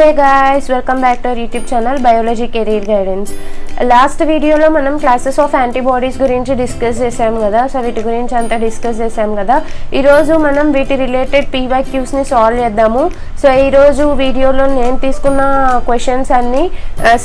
Hey guys, welcome back to our YouTube channel Biology Career Guidance. Last వీడియోలో మనం classes of antibodies గురించి discuss చేసాం కదా. So వీటి గురించి అంతా డిస్కస్ చేసాం కదా. ఈరోజు మనం వీటి రిలేటెడ్ PYQsని సాల్వ్ చేద్దాము. సో ఈరోజు వీడియోలో నేను తీసుకున్న క్వశ్చన్స్ అన్నీ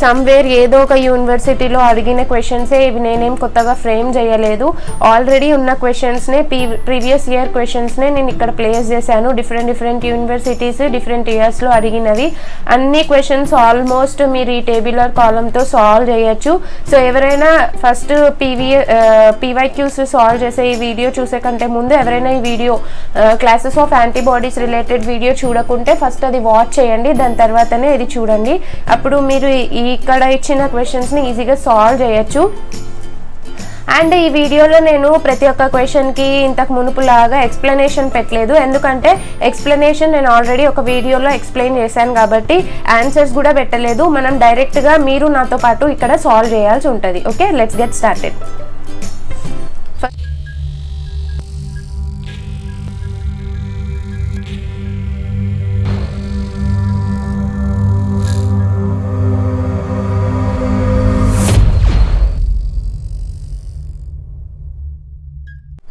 సమ్వేర్ ఏదో ఒక యూనివర్సిటీలో అడిగిన క్వశ్చన్సే. ఇవి నేనేం కొత్తగా ఫ్రేమ్ చేయలేదు. ఆల్రెడీ ఉన్న క్వశ్చన్స్నే ప్రీవియస్ ఇయర్ క్వశ్చన్స్నే నేను ఇక్కడ ప్లేస్ చేశాను. డిఫరెంట్ యూనివర్సిటీస్ డిఫరెంట్ ఇయర్స్లో అడిగినవి అన్ని క్వశ్చన్స్ ఆల్మోస్ట్ మీరు ఈ టేబులర్ కాలంతో సాల్వ్ చేయొచ్చు. సో ఎవరైనా ఫస్ట్ PYQs సాల్వ్ చేసే ఈ వీడియో చూసే కంటే ముందు ఎవరైనా ఈ video classes of antibodies related video చూడకుంటే ఫస్ట్ అది వాచ్ చేయండి, దాని తర్వాతనే ఇది చూడండి. అప్పుడు మీరు ఇక్కడ ఇచ్చిన క్వశ్చన్స్ని ఈజీగా సాల్వ్ చేయొచ్చు. అండ్ ఈ వీడియోలో నేను ప్రతి ఒక్క క్వశ్చన్కి ఇంతకు మునుపులాగా ఎక్స్ప్లెనేషన్ పెట్టలేదు, ఎందుకంటే ఎక్స్ప్లెనేషన్ నేను ఆల్రెడీ ఒక వీడియోలో ఎక్స్ప్లెయిన్ చేశాను కాబట్టి ఆన్సర్స్ కూడా పెట్టలేదు. మనం డైరెక్ట్గా మీరు నాతో పాటు ఇక్కడ సాల్వ్ చేయాల్సి ఉంటుంది. Okay, let's get started.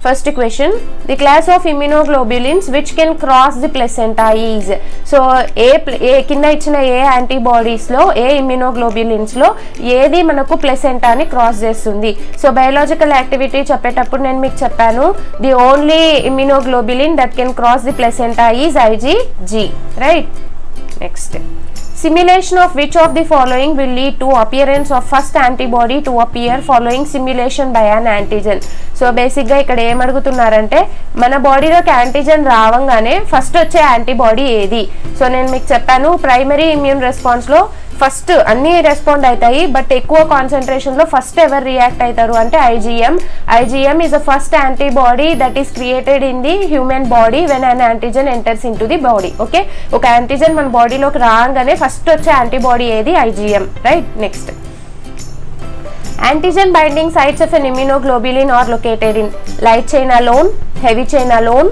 First question, the class of immunoglobulins which can cross the placenta is. So కింద ఇచ్చిన ఏ యాంటీబాడీస్ లో ఏ ఇమ్యూనోగ్లోబ్యులిన్స్ లో ఏది మనకు ప్లెసెంటాని క్రాస్ చేస్తుంది. సో బయోలాజికల్ యాక్టివిటీ చెప్పేటప్పుడు నేను మీకు చెప్పాను, the only immunoglobulin that can cross the placenta is IgG, right. Next, simulation of which of the following will lead to appearance of first antibody to appear following simulation by an antigen. So బేసిక్గా ఇక్కడ ఏం అడుగుతున్నారంటే మన బాడీలోకి antigen రావంగానే first వచ్చే antibody ఏది. So నేను మీకు చెప్పాను, ప్రైమరీ ఇమ్యూన్ రెస్పాన్స్లో ఫస్ట్ అన్నీ రెస్పాండ్ అవుతాయి, బట్ ఎక్కువ కాన్సన్ట్రేషన్లో ఫస్ట్ ఎవరు రియాక్ట్ అవుతారు అంటే IgM is the first antibody that is created in the human body when an antigen enters in to the body. Okay, ఒక యాంటీజెన్ మన బాడీలోకి రాగానే ఫస్ట్ వచ్చే యాంటీబాడీ ఏది IgM, right. Next, antigen binding sites of an immunoglobulin are located in light chain alone, heavy chain alone,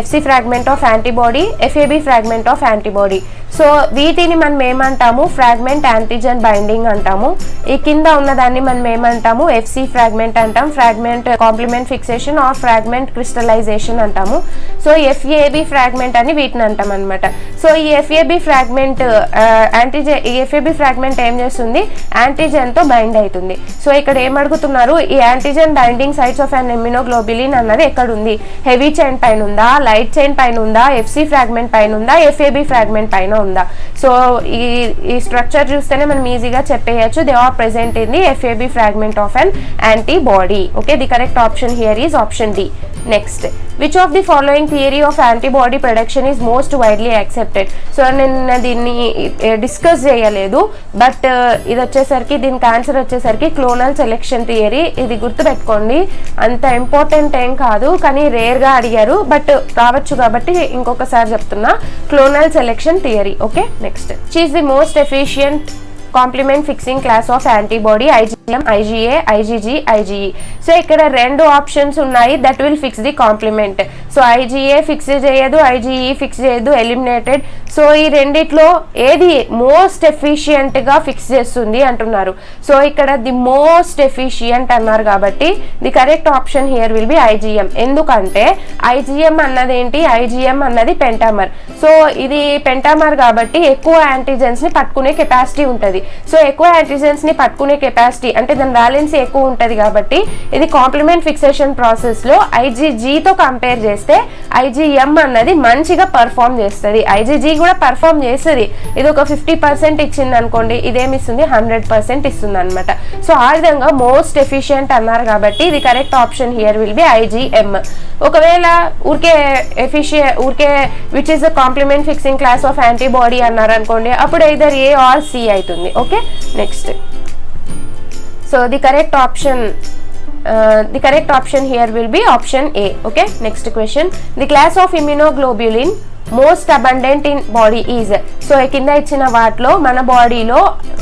FC fragment of antibody, FAB fragment of antibody. So వీటిని మనం ఏమంటాము, fragment antigen binding అంటాము. ఈ కింద ఉన్నదాన్ని మనం ఏమంటాము, FC ఫ్రాగ్మెంట్ అంటాం, fragment complement fixation or fragment crystallization అంటాము. సో FAB ఫ్రాగ్మెంట్ అని వీటిని అంటాం అనమాట. సో ఈ FAB ఫ్రాగ్మెంట్ FAB ఫ్రాగ్మెంట్ ఏం చేస్తుంది, యాంటీజెన్తో బైండ్ అవుతుంది. సో ఇక్కడ ఏం అడుగుతున్నారు, ఈ antigen binding sites of an immunoglobulin అన్నది ఎక్కడ ఉంది, హెవీ చైన్ పైన ఉందా, లైట్ చైన్ పైన ఉందా, FC ఫ్రాగ్మెంట్ పైన ఉందా, FAB ఫ్రాగ్మెంట్ పైన ఉందా. సో ఈ స్ట్రక్చర్ చూస్తేనే మనం ఈజీగా చెప్పేయచ్చు, they are present in the FAB fragment of an antibody. Okay, the correct option here is option D. Next, which of the following theory of antibody production is most widely accepted. So నేను దీన్ని discuss చేయలేదు, but ఇది వచ్చేసరికి దీనికి answer వచ్చేసరికి clonal selection theory. ఇది గుర్తుపెట్టుకోండి, అంత ఇంపార్టెంట్ ఏం కాదు, కానీ రేర్గా అడిగారు, బట్ రావచ్చు కాబట్టి ఇంకొకసారి చెప్తున్నా, clonal selection theory. Okay, next, which is the most efficient complement fixing class of antibody, IgM, IgA, IgG, IgE. So ఇక్కడ రెండు ఆప్షన్స్ ఉన్నాయి that will fix the complement. So IgA fix చేయదు, IgE ఫిక్స్ చేయదు, eliminated. So ఈ రెండిట్లో ఏది most ఎఫిషియంట్గా fix చేస్తుంది అంటున్నారు. సో ఇక్కడ ది మోస్ట్ ఎఫిషియంట్ అన్నారు కాబట్టి the correct option here will B IgM. ఎందుకంటే IgM అన్నది ఏంటి, IgM అన్నది పెంటామర్. సో ఇది పెంటామర్ కాబట్టి ఎక్కువ యాంటీజెన్స్ని పట్టుకునే కెపాసిటీ ఉంటుంది. సో ఎక్కువ యాంటీజెన్స్ ని పట్టుకునే కెపాసిటీ అంటే దాని వ్యాలెన్సీ ఎక్కువ ఉంటుంది కాబట్టి ఇది కాంప్లిమెంట్ ఫిక్సేషన్ ప్రాసెస్ లో IgG తో కంపేర్ చేస్తే IgM అన్నది మంచిగా పర్ఫామ్ చేస్తుంది. IgG కూడా పర్ఫామ్ చేస్తుంది, ఇది ఒక 50% ఇచ్చింది అనుకోండి, ఇదేమిస్తుంది 100% ఇస్తుంది అనమాట. సో ఆ విధంగా మోస్ట్ ఎఫిషియంట్ అన్నారు కాబట్టి ఇది correct option here will B IgM. ఒకవేళ ఊరికే which is the complement fixing class of antibody అన్నారు అనుకోండి, అప్పుడు either A or C అవుతుంది. Okay, next, so the correct option here will be option A. Okay, next question, the class of immunoglobulin most abundant in body is. So కింద ఇచ్చిన వాటిలో మన బాడీలో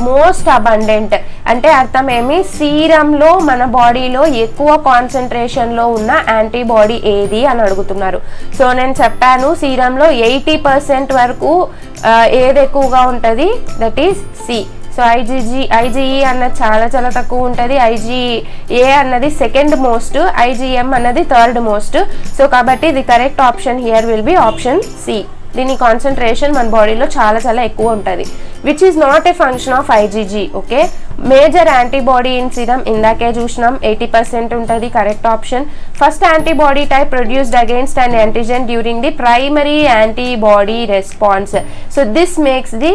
most abundant అంటే అర్థం ఏమి, సీరంలో మన బాడీలో ఎక్కువ కాన్సన్ట్రేషన్లో ఉన్న యాంటీబాడీ ఏది అని అడుగుతున్నారు. సో నేను చెప్పాను సీరంలో 80% వరకు ఏది ఎక్కువగా ఉంటుంది, that is C. So IgE అన్నది చాలా తక్కువ ఉంటుంది, ఐజీఏ అన్నది సెకండ్ మోస్ట్, ఐజీఎం అన్నది థర్డ్ మోస్ట్. సో కాబట్టి the correct option here will be option C. దీని కాన్సన్ట్రేషన్ మన బాడీలో చాలా ఎక్కువ ఉంటుంది, which is not a function of IgG. Okay, major antibody in serum ఇందాకే చూసినాం 80% ఉంటుంది, correct option. First antibody type produced against an antigen during the primary antibody response. So this makes the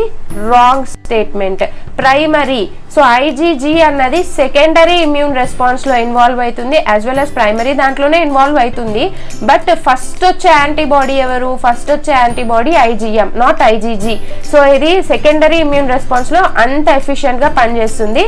wrong statement. Primary, so IgG అన్నది secondary immune response లో involve అవుతుంది, as well as primary దాంట్లోనే involve అవుతుంది. But first వచ్చే antibody ఎవరు, first వచ్చే antibody IgM, not IgG. So ఇది secondary immune response లో అంత ఎఫిషియెంట్ గా పనిచేస్తుంది,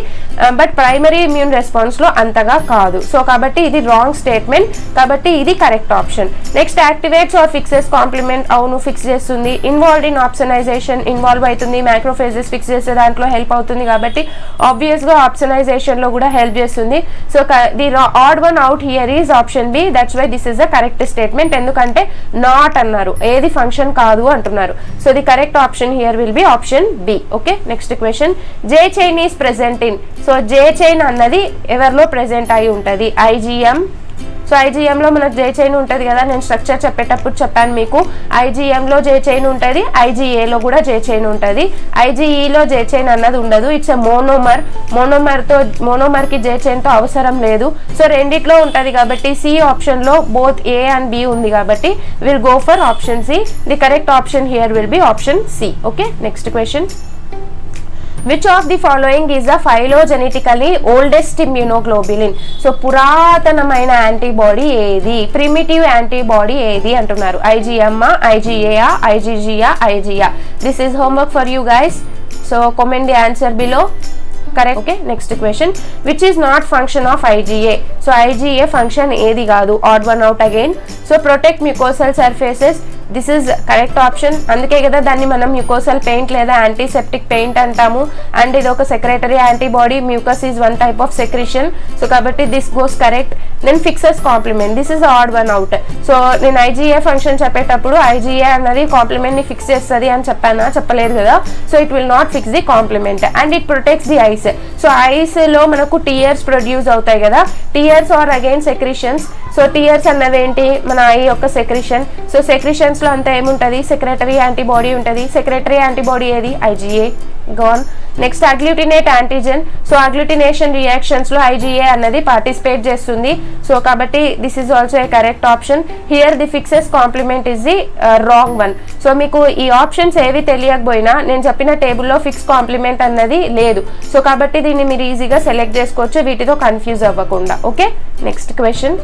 బట్ ప్రైమరీ ఇమ్యూన్ రెస్పాన్స్ లో అంతగా కాదు. సో కాబట్టి ఇది రాంగ్ స్టేట్మెంట్, కాబట్టి ఇది correct option. Next, activates or fixes complement, అవును ఫిక్స్ చేస్తుంది. ఇన్వాల్వ్డ్ ఇన్ ఆప్షనైజేషన్, ఇన్వాల్వ్ అవుతుంది, మైక్రోఫేజెస్ ఫిక్స్ చేసే దాంట్లో హెల్ప్ అవుతుంది, కాబట్టి ఆబ్వియస్ గా ఆప్షనైజేషన్ లో కూడా హెల్ప్ చేస్తుంది. So the odd one out here is option B, that's why this is the correct statement. ఎందుకంటే నాట్ అన్నారు, ఏది ఫంక్షన్ కాదు అంటున్నారు. So the correct option here will be option B. Okay, next question, J chain is present in. So J chain అన్నది ఎవరిలో present అయి ఉంటుంది, IgM. So ఐజీఎంలో మనకు జే చైన్ ఉంటుంది కదా, నేను స్ట్రక్చర్ చెప్పేటప్పుడు చెప్పాను మీకు, ఐజీఎంలో జే చైన్ ఉంటుంది, ఐజీఏలో కూడా జే చైన్ ఉంటుంది. ఐజీఈలో జే చైన్ అన్నది ఉండదు, ఇట్స్ ఎ మోనోమర్. మోనోమర్కి జే చైన్తో అవసరం లేదు. సో రెండిట్లో ఉంటుంది కాబట్టి సి ఆప్షన్లో బోత్ ఏ అండ్ బి ఉంది కాబట్టి will go for option C. The correct option here will be option C. Okay, next question, which of the following is the phylogenetically oldest immunoglobulin. So పురాతనమైన antibody ఏది, primitive antibody ఏది అంటున్నారు. ఐజీఎమ్మా, ఐజీఏయా, ఐజీజీయా, ఐజీయా. This is homework for you guys. So comment the answer below. Correct. Okay, next question, which is not function of IgA. So IgA function ఏది కాదు, odd one out again. So protect mucosal surfaces, this is correct option. అందుకే కదా దాన్ని మనం mucosal paint లేదా antiseptic paint అంటాము. And ఇది ఒక secretory antibody, mucus is one type of secretion. So కాబట్టి this goes correct. Then fixes complement, this is odd one out. So నేను ఐజీఏ ఫంక్షన్ చెప్పేటప్పుడు ఐజీఏ అన్నది కాంప్లిమెంట్ ని ఫిక్స్ చేస్తుంది అని చెప్పానా, చెప్పలేదు కదా. So it will not fix the complement. And it protects the ice. So eyes లో మనకు టీయర్స్ ప్రొడ్యూస్ అవుతాయి కదా, tears are again secretions. So tears అన్నది ఏంటి, మన ఐ యొక్క సెక్రిషన్. సో సెక్రిషన్స్ లో అంతా ఏముంటది, సెక్రటరీ యాంటీబాడీ ఉంటుంది. సెక్రటరీ యాంటీబాడీ ఏది, IgA. Gone. Next, agglutinate antigen. So agglutination reactions లో ఐజీఏ అన్నది పార్టిసిపేట్ చేస్తుంది. సో కాబట్టి this is also a correct option. Here the fixes complement is the wrong one. So మీకు ఈ ఆప్షన్స్ ఏవి తెలియకపోయినా నేను చెప్పిన టేబుల్లో ఫిక్స్ కాంప్లిమెంట్ అన్నది లేదు. సో కాబట్టి దీన్ని మీరు ఈజీగా సెలెక్ట్ చేసుకోవచ్చు వీటితో కన్ఫ్యూజ్ అవ్వకుండా. Okay, next question,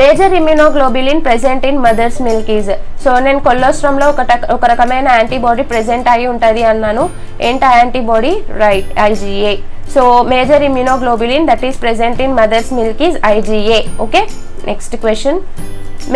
major immunoglobulin present in mother's milk is. So నేను కొలెస్ట్రామ్లో ఒక రకమైన యాంటీబాడీ ప్రెసెంట్ అయి ఉంటుంది అన్నాను. ఏంటి antibody, right, IgA. So major immunoglobulin that is present in mother's milk is IgA. Okay, next question,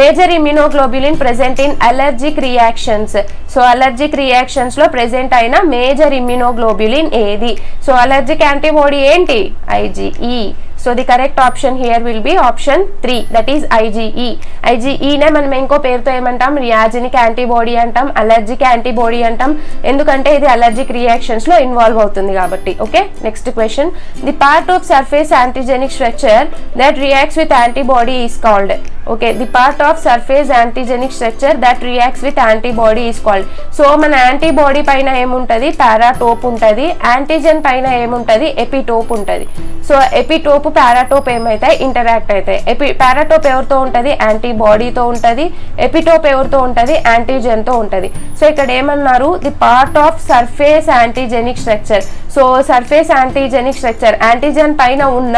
major immunoglobulin present in allergic reactions. So allergic reactions లో present అయిన major immunoglobulin ఏది. So allergic antibody ఏంటి, IgE. So the correct option here will be option 3, that is IgE. ఐజీఈనే మనం ఇంకో పేరుతో ఏమంటాం, reagenic antibody అంటాం, అలర్జిక్ యాంటీబాడీ అంటాం, ఎందుకంటే ఇది అలర్జిక్ రియాక్షన్స్ లో ఇన్వాల్వ్ అవుతుంది కాబట్టి. Okay, next question, the part of surface antigenic structure that reacts with antibody is called. Okay, the part of surface antigenic structure that reacts with antibody is called. So మన antibody పైన ఏముంటది, paratope ఉంటుంది. Antigen పైన ఏముంటది, epitope ఉంటుంది. So epitope paratope ఏమైతే interact అవుతాయి. Paratope ఎవరితో ఉంటుంది, యాంటీబాడీతో ఉంటుంది. ఎపిటోప్ ఎవరితో ఉంటుంది, యాంటీజెన్ తో ఉంటుంది. సో ఇక్కడ ఏమన్నారు, the part of surface antigenic structure. So surface antigenic structure, antigen పైన ఉన్న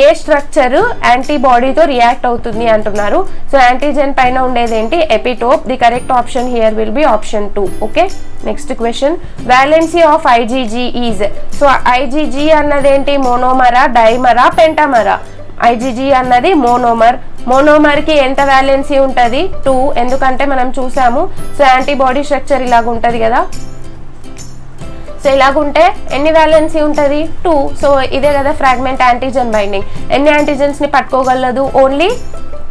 ఏ స్ట్రక్చర్ యాంటీబాడీతో రియాక్ట్ అవుతుంది అంటున్నారు. సో యాంటీజెన్ పైన ఉండేది ఏంటి, epitope. The correct option here will be option 2. Okay, next question, valency of IgG is. So IgG అన్నదేంటి, మోనోమరా, డైమరా, పెంటామరా. IgG అన్నది మోనోమర్కి ఎంత వ్యాలెన్సీ ఉంటుంది 2, ఎందుకంటే మనం చూసాము. సో యాంటీబాడీ స్ట్రక్చర్ ఇలాగ ఉంటుంది కదా, సో ఇలాగుంటే ఎన్ని వ్యాలెన్సీ ఉంటుంది 2. సో ఇదే కదా ఫ్రాగ్మెంట్ యాంటీజెన్ బైండింగ్. ఎన్ని యాంటీజెన్స్ని పట్టుకోగలదు, ఓన్లీ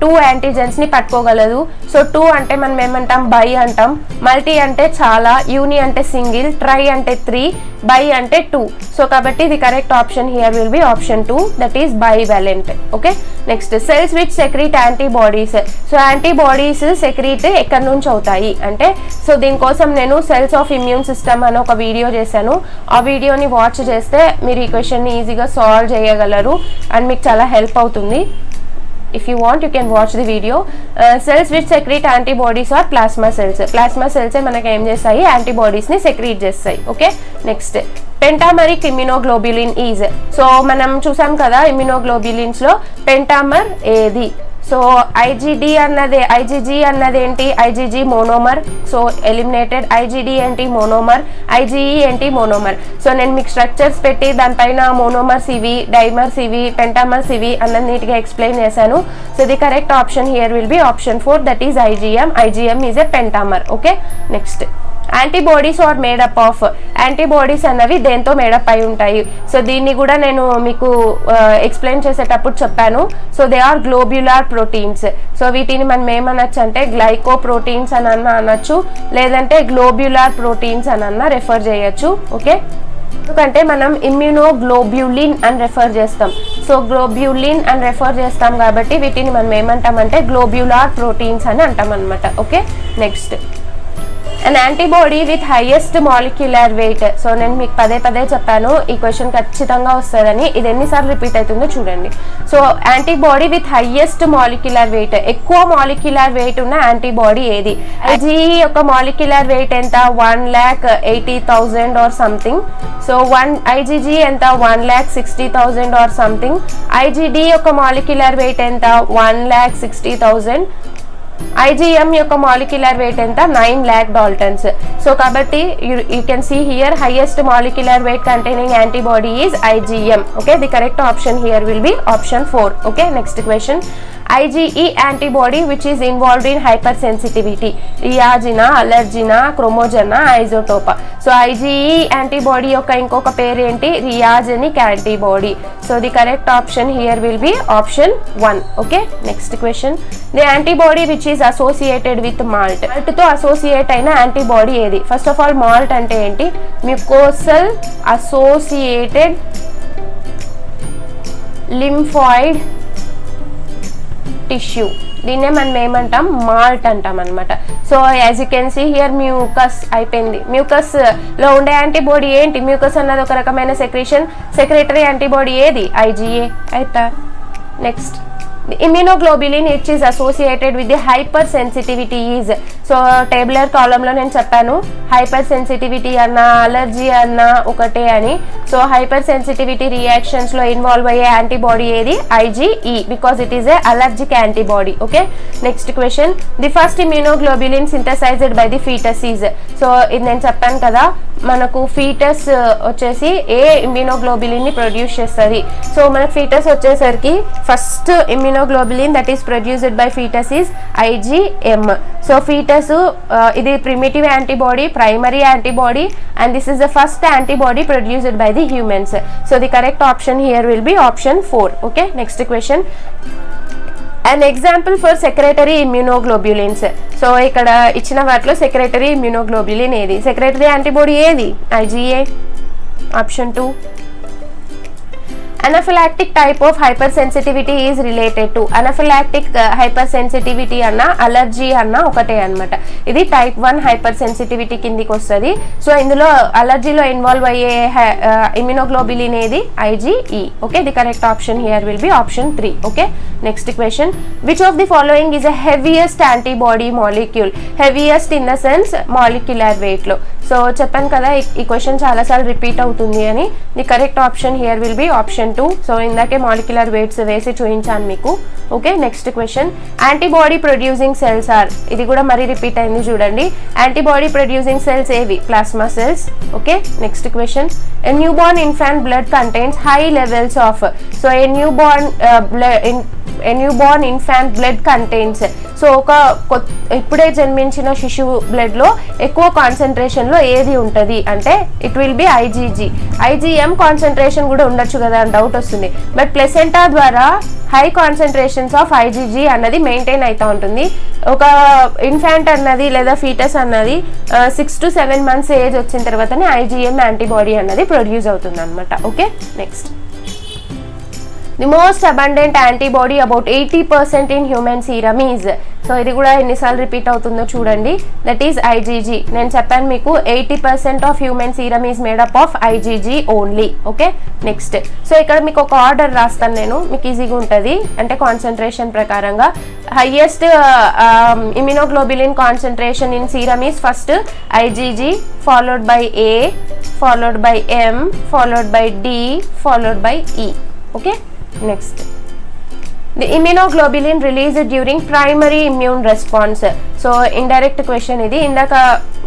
2 యాంటీజెన్స్ని పట్టుకోగలదు. సో 2 అంటే మనం ఏమంటాం, బై అంటాం. మల్టీ అంటే చాలా, యూని అంటే సింగిల్, ట్రై అంటే 3, బై అంటే 2. సో కాబట్టి ఇది correct option here will be option 2, that is bivalent. Okay, next cells which secrete antibodies. So antibodies secrete ఎక్కడి నుంచి అవుతాయి అంటే, సో దీనికోసం నేను సెల్స్ ఆఫ్ ఇమ్యూన్ సిస్టమ్ అని ఒక వీడియో చేశాను. ఆ వీడియోని వాచ్ చేస్తే మీరు ఈ క్వశ్చన్ని ఈజీగా సాల్వ్ చేయగలరు అండ్ మీకు చాలా హెల్ప్ అవుతుంది. If you want, you can watch the video. Cells which secrete antibodies are plasma cells. Plasma cells మనకి ఏం చేస్తాయి, యాంటీబాడీస్ ని సెక్రీట్ చేస్తాయి. Okay, next pentameric immunoglobulin is. So మనం చూసాం కదా ఇమ్యునోగ్లోబ్యులిన్స్ లో పెంటామర్ ఏది. సో IgG అన్నది ఏంటి, IgG monomer. So eliminated. IgD ఏంటి, మోనోమర్. IgE ఏంటి, మోనోమర్. సో నేను మీకు స్ట్రక్చర్స్ పెట్టి దానిపైన మోనోమర్స్ ఇవి, డైమర్స్ ఇవి, పెంటామర్స్ ఇవి అన్నది నీట్గా ఎక్స్ప్లెయిన్ చేశాను. So the correct option here will be option 4, that is IgM. IgM is a pentamer. Okay, next antibodies are made up of. Antibodies అన్నవి దేంతో మేడప్ అయి ఉంటాయి. సో దీన్ని కూడా నేను మీకు ఎక్స్ప్లెయిన్ చేసేటప్పుడు చెప్పాను. So they are globular proteins. So వీటిని మనం ఏమనొచ్చు అంటే గ్లైకో ప్రోటీన్స్ అని అనొచ్చు, లేదంటే గ్లోబ్యులార్ ప్రోటీన్స్ అని రెఫర్ చేయొచ్చు. ఓకే, ఎందుకంటే మనం ఇమ్యూనోగ్లోబ్యులిన్ అని రెఫర్ చేస్తాం. సో గ్లోబ్యులిన్ అని రెఫర్ చేస్తాం కాబట్టి వీటిని మనం ఏమంటామంటే గ్లోబ్యులార్ ప్రోటీన్స్ అని అంటాం అనమాట. Okay, next an antibody with highest molecular weight. So నేను మీకు పదే చెప్పాను ఈ క్వశ్చన్ ఖచ్చితంగా వస్తుందని. ఇది ఎన్నిసార్లు రిపీట్ అవుతుందో చూడండి. So antibody with highest molecular weight, ఎక్కువ మాలిక్యులర్ వెయిట్ ఉన్న యాంటీబాడీ ఏది. IgE యొక్క మాలిక్యులర్ వెయిట్ ఎంత, 1,80,000 ఆర్ సంథింగ్. సో IgG ఎంత, 1,60,000 ఆర్ సంథింగ్. IgD యొక్క మాలిక్యులర్ వెయిట్ ఎంత, 1,60,000. IgM యొక్క మాలిక్యులర్ వెయిట్ ఎంత, 9 lakh Daltons. సో కాబట్టి you can see here highest molecular weight containing antibody is IgM. Okay, the correct option here will be option 4. Okay, next question. IgE antibody which is involved in hypersensitivity. రియాజినా, అలర్జినా, క్రోమోజనా, ఐజోటోపా. So IgE antibody యొక్క ఇంకొక పేరు ఏంటి, reagenic antibody. So the correct option here will be option 1. Okay, next question. The antibody which is associated with MALT. MALT తో అసోసియేట్ అయిన యాంటీబాడీ ఏది. ఫస్ట్ ఆఫ్ ఆల్ మాల్ట్ అంటే ఏంటి, మ్యూకోసల్ అసోసియేటెడ్ లింఫాయిడ్ టిష్యూ, దీన్నే మనం ఏమంటాం, మాల్ట్ అంటాం అనమాట. So as you can see here mucus అయిపోయింది. మ్యూకస్ లో ఉండే యాంటీబాడీ ఏంటి, మ్యూకస్ అన్నది ఒక రకమైన సెక్రేటరీ యాంటీబాడీ ఏది, IgA. అయిపోయా. Next immunoglobulin which is associated with the hypersensitivity is. So tabular కాలంలో నేను చెప్పాను హైపర్ సెన్సిటివిటీ అన్న అలర్జీ అన్న ఒకటే అని. సో హైపర్ సెన్సిటివిటీ రియాక్షన్స్ లో ఇన్వాల్వ్ అయ్యే యాంటీబాడీ ఏది, IgE, because it is a allergic antibody. Okay, next question. The first immunoglobulin synthesised by the foetus is. So ఇది నేను చెప్పాను కదా, మనకు ఫీటస్ వచ్చేసి ఏ ఇమ్యూనోగ్లోబులిన్ ని ప్రొడ్యూస్ చేస్తుంది. సో మనకు ఫీటస్ వచ్చేసరికి first immunoglobulin that is produced by fetus is IgM. So fetus ఇది primitive antibody, primary antibody, and this is the first antibody produced by the humans. So the correct option here will be option 4. Okay, next question. An example for secretory immunoglobulins. So ఇక్కడ ఇచ్చిన వాటిలో secretary ఇమ్యూనోగ్లోబ్యులిన్ ఏది, secretary antibody ఏది, IgA. Option 2. Anaphylactic type of hypersensitivity is related to. Anaphylactic hypersensitivity అన్న allergy అన్న ఒకటే అనమాట. ఇది type 1 hypersensitivity కిందికి వస్తుంది. సో ఇందులో అలర్జీలో ఇన్వాల్వ్ అయ్యే ఇమ్యూనోగ్లోబులిన్ ఏది, IgE. Okay, the correct option here will be option 3. Okay, next question. Which of the following is a heaviest antibody molecule. Heaviest in the sense molecular weight లో. So చెప్పాను కదా ఈ క్వశ్చన్ చాలాసార్లు repeat అవుతుంది అని. The correct option here will be option 2. So ఇందాకే molecular weights వేసి చూపించాను మీకు. Okay, next question, antibody producing cells are, ఇది కూడా మరీ రిపీట్ అయింది చూడండి. యాంటీబాడీ ప్రొడ్యూసింగ్ సెల్స్ ఏవి? Plasma cells. Okay, next question, a new Born infant blood contains high levels of, so a new Born infant blood contains, so ఒక ఇప్పుడే జన్మించిన శిశువు బ్లడ్ లో ఎక్కువ కాన్సన్ట్రేషన్ లో ఏది ఉంటుంది అంటే it will be IgG. IgM concentration కూడా ఉండొచ్చు కదా అని డౌట్ వస్తుంది, బట్ ప్లెసెంటా ద్వారా హై కాన్సన్ట్రేషన్స్ ఆఫ్ ఐజీజీ అన్నది మెయింటైన్ అవుతూ ఉంటుంది. ఒక ఇన్ఫాంట్ అన్నది లేదా ఫీటస్ అన్నది 6 to 7 months ఏజ్ వచ్చిన తర్వాతనే ఐజీఎం యాంటీబాడీ అన్నది ప్రొడ్యూస్ అవుతుంది అనమాట. Okay, next, the most abundant antibody about 80% in human serum is, so ఇది కూడా ఎన్నిసార్లు రిపీట్ అవుతుందో చూడండి, దట్ ఈస్ ఐజీజీ. నేను చెప్పాను మీకు 80% of human serum is made up of IgG only. Okay, next, so ఇక్కడ మీకు ఒక ఆర్డర్ రాస్తాను నేను, మీకు ఈజీగా ఉంటుంది, అంటే కాన్సన్ట్రేషన్ ప్రకారంగా. Highest immunoglobulin concentration in serum is first IgG, followed by A, followed by M, followed by D, followed by E. Okay, next, the immunoglobulin released during primary immune response. So indirect question ఇది, ఇందాక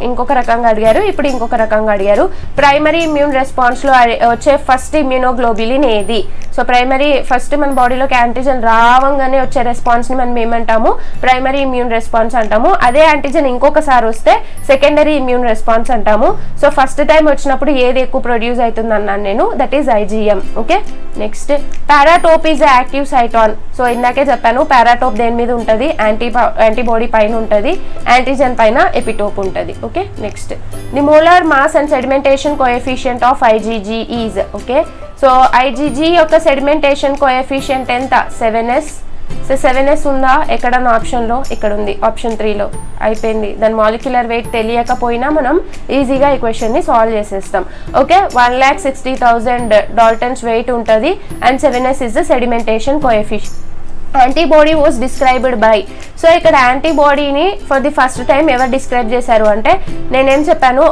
ఇంకొక రకంగా అడిగారు, ఇప్పుడు ఇంకొక రకంగా అడిగారు. Primary immune response లో వచ్చే ఫస్ట్ ఇమ్యూనోగ్లోబులిన్ ఏది? సో ప్రైమరీ ఫస్ట్ మన బాడీలోకి యాంటీజన్ రావంగానే వచ్చే రెస్పాన్స్ ని మనం ఏమంటాము? ప్రైమరీ ఇమ్యూన్ రెస్పాన్స్ అంటాము. అదే యాంటీజన్ ఇంకొకసారి వస్తే సెకండరీ ఇమ్యూన్ రెస్పాన్స్ అంటాము. సో ఫస్ట్ టైం వచ్చినప్పుడు ఏది ఎక్కువ ప్రొడ్యూస్ అవుతుంది అన్నాను నేను, that is IgM. Okay, next, paratope is active site on. So ఇందాకే చెప్పాను, పారాటోప్ దేని మీద ఉంటుంది? యాంటీబాడీ పైన ఉంటుంది, యాంటీజన్ పైన ఎపిటోప్ ఉంటుంది. Okay, next, the molar mass and sedimentation coefficient of IgG is. Okay, so IgG యొక్క సెడిమెంటేషన్ కోఎఫిషియంట్ ఎంత? 7s. సో 7s ఉందా ఎక్కడన్నా ఆప్షన్లో? ఇక్కడ ఉంది, ఆప్షన్ 3లో. అయిపోయింది. దాని మాలిక్యులర్ వెయిట్ తెలియకపోయినా మనం ఈజీగా ఈ క్వశ్చన్ని సాల్వ్ చేసేస్తాం. ఓకే, 1,60,000 డాల్టన్స్ వెయిట్ ఉంటుంది and 7s is the sedimentation coefficient. Antibody was described by, so ఇక్కడ యాంటీబాడీని ఫర్ ది ఫస్ట్ టైం ఎవరు డిస్క్రైబ్ చేశారు అంటే నేనేం చెప్పాను,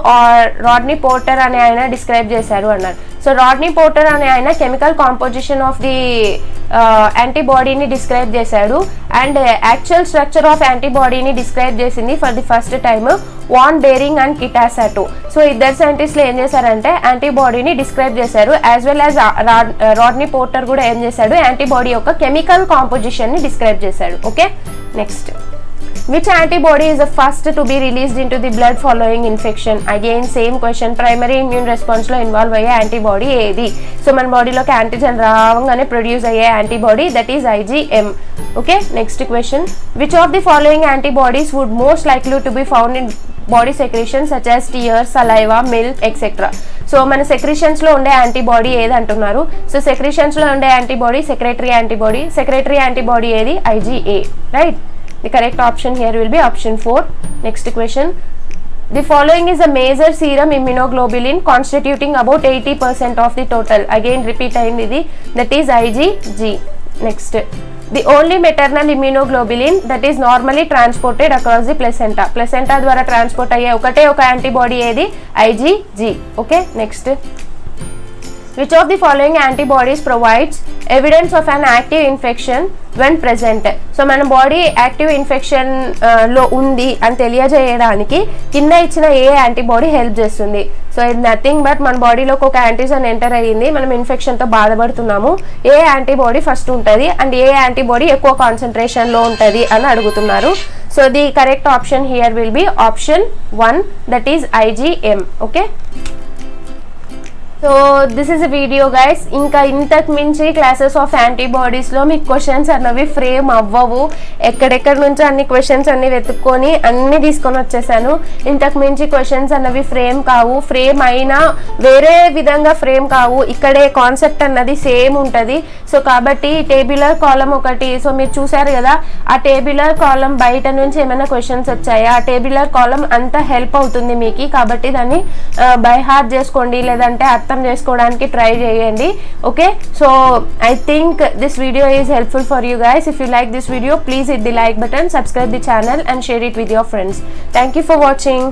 రాడ్నీ పోర్టర్ అనే ఆయన డిస్క్రైబ్ చేశారు అన్నారు. సో రాడ్నీ పోర్టర్ అనే ఆయన కెమికల్ కాంపోజిషన్ ఆఫ్ ది యాంటీబాడీని డిస్క్రైబ్ చేశాడు అండ్ యాక్చువల్ స్ట్రక్చర్ ఆఫ్ యాంటీబాడీని డిస్క్రైబ్ చేసింది for the first time von Behring and Kitasato. So ఇద్దరు సైంటిస్టులు ఏం చేశారంటే యాంటీబాడీని డిస్క్రైబ్ చేశారు, as well as Rodney Porter కూడా ఏం చేశాడు, యాంటీబాడీ యొక్క కెమికల్ కాంపోజిషన్ ని డిస్క్రైబ్ చేశాడు. Okay, next, which antibody is the first to be released into the blood following infection? Again same question, primary immune response లో involve అయ్యే antibody ఏది? So మన బాడీలోకి యాంటీజన్ రావంగానే ప్రొడ్యూస్ అయ్యే antibody, that is IgM. Okay, next question, which of the following antibodies would most likely to be found in body secretions such as tears, saliva, milk, etc. So మన secretions లో ఉండే antibody ఏది అంటున్నారు? So secretions లో ఉండే antibody సెక్రేటరీ antibody. సెక్రేటరీ antibody ఏది? IGA, right? The correct option here will be option 4. Next question, the following is a major serum immunoglobulin constituting about 80% of the total. Again repeat ayindi, that is IgG. Next, the only maternal immunoglobulin that is normally transported across the placenta. Placenta ద్వారా transport అయ్యే ఒకటే ఒక antibody ఏది? IgG. Okay, next, which of the following antibodies provides evidence of an active infection when present? So మన body active infection లో ఉంది అని తెలియజేయడానికి కింద ఇచ్చిన ఏ యాంటీబాడీ హెల్ప్ చేస్తుంది? సో ఇది నథింగ్ బట్ మన బాడీలోకి ఒక యాంటీజన్ ఎంటర్ అయ్యింది, మనం ఇన్ఫెక్షన్తో బాధపడుతున్నాము, ఏ యాంటీబాడీ ఫస్ట్ ఉంటుంది అండ్ ఏ యాంటీబాడీ ఎక్కువ కాన్సన్ట్రేషన్లో ఉంటుంది అని అడుగుతున్నారు. So the correct option here will be option 1, that is IgM. Okay, so this is video guys. ఇంకా ఇంతకు మించి క్లాసెస్ ఆఫ్ యాంటీబాడీస్లో మీకు క్వశ్చన్స్ అన్నవి ఫ్రేమ్ అవ్వవు. ఎక్కడెక్కడి నుంచి అన్ని క్వశ్చన్స్ అన్ని వెతుక్కొని అన్ని తీసుకొని వచ్చేసాను. ఇంతకు మించి క్వశ్చన్స్ అన్నవి ఫ్రేమ్ కావు, ఫ్రేమ్ అయినా వేరే విధంగా ఫ్రేమ్ కావు. ఇక్కడే కాన్సెప్ట్ అన్నది సేమ్ ఉంటుంది. సో కాబట్టి టేబులర్ కాలం ఒకటి, సో మీరు చూసారు కదా, ఆ టేబులర్ కాలం బయట నుంచి ఏమైనా క్వశ్చన్స్ వచ్చాయా, ఆ టేబులర్ కాలం అంతా హెల్ప్ అవుతుంది మీకు. కాబట్టి దాన్ని బై హార్ట్ చేసుకోండి, లేదంటే అర్థం చేసుకోవడానికి ట్రై చేయండి. Okay, so I think this video is helpful for you guys. If you like this video, please hit the like button, subscribe the channel and share it with your friends. Thank you for watching.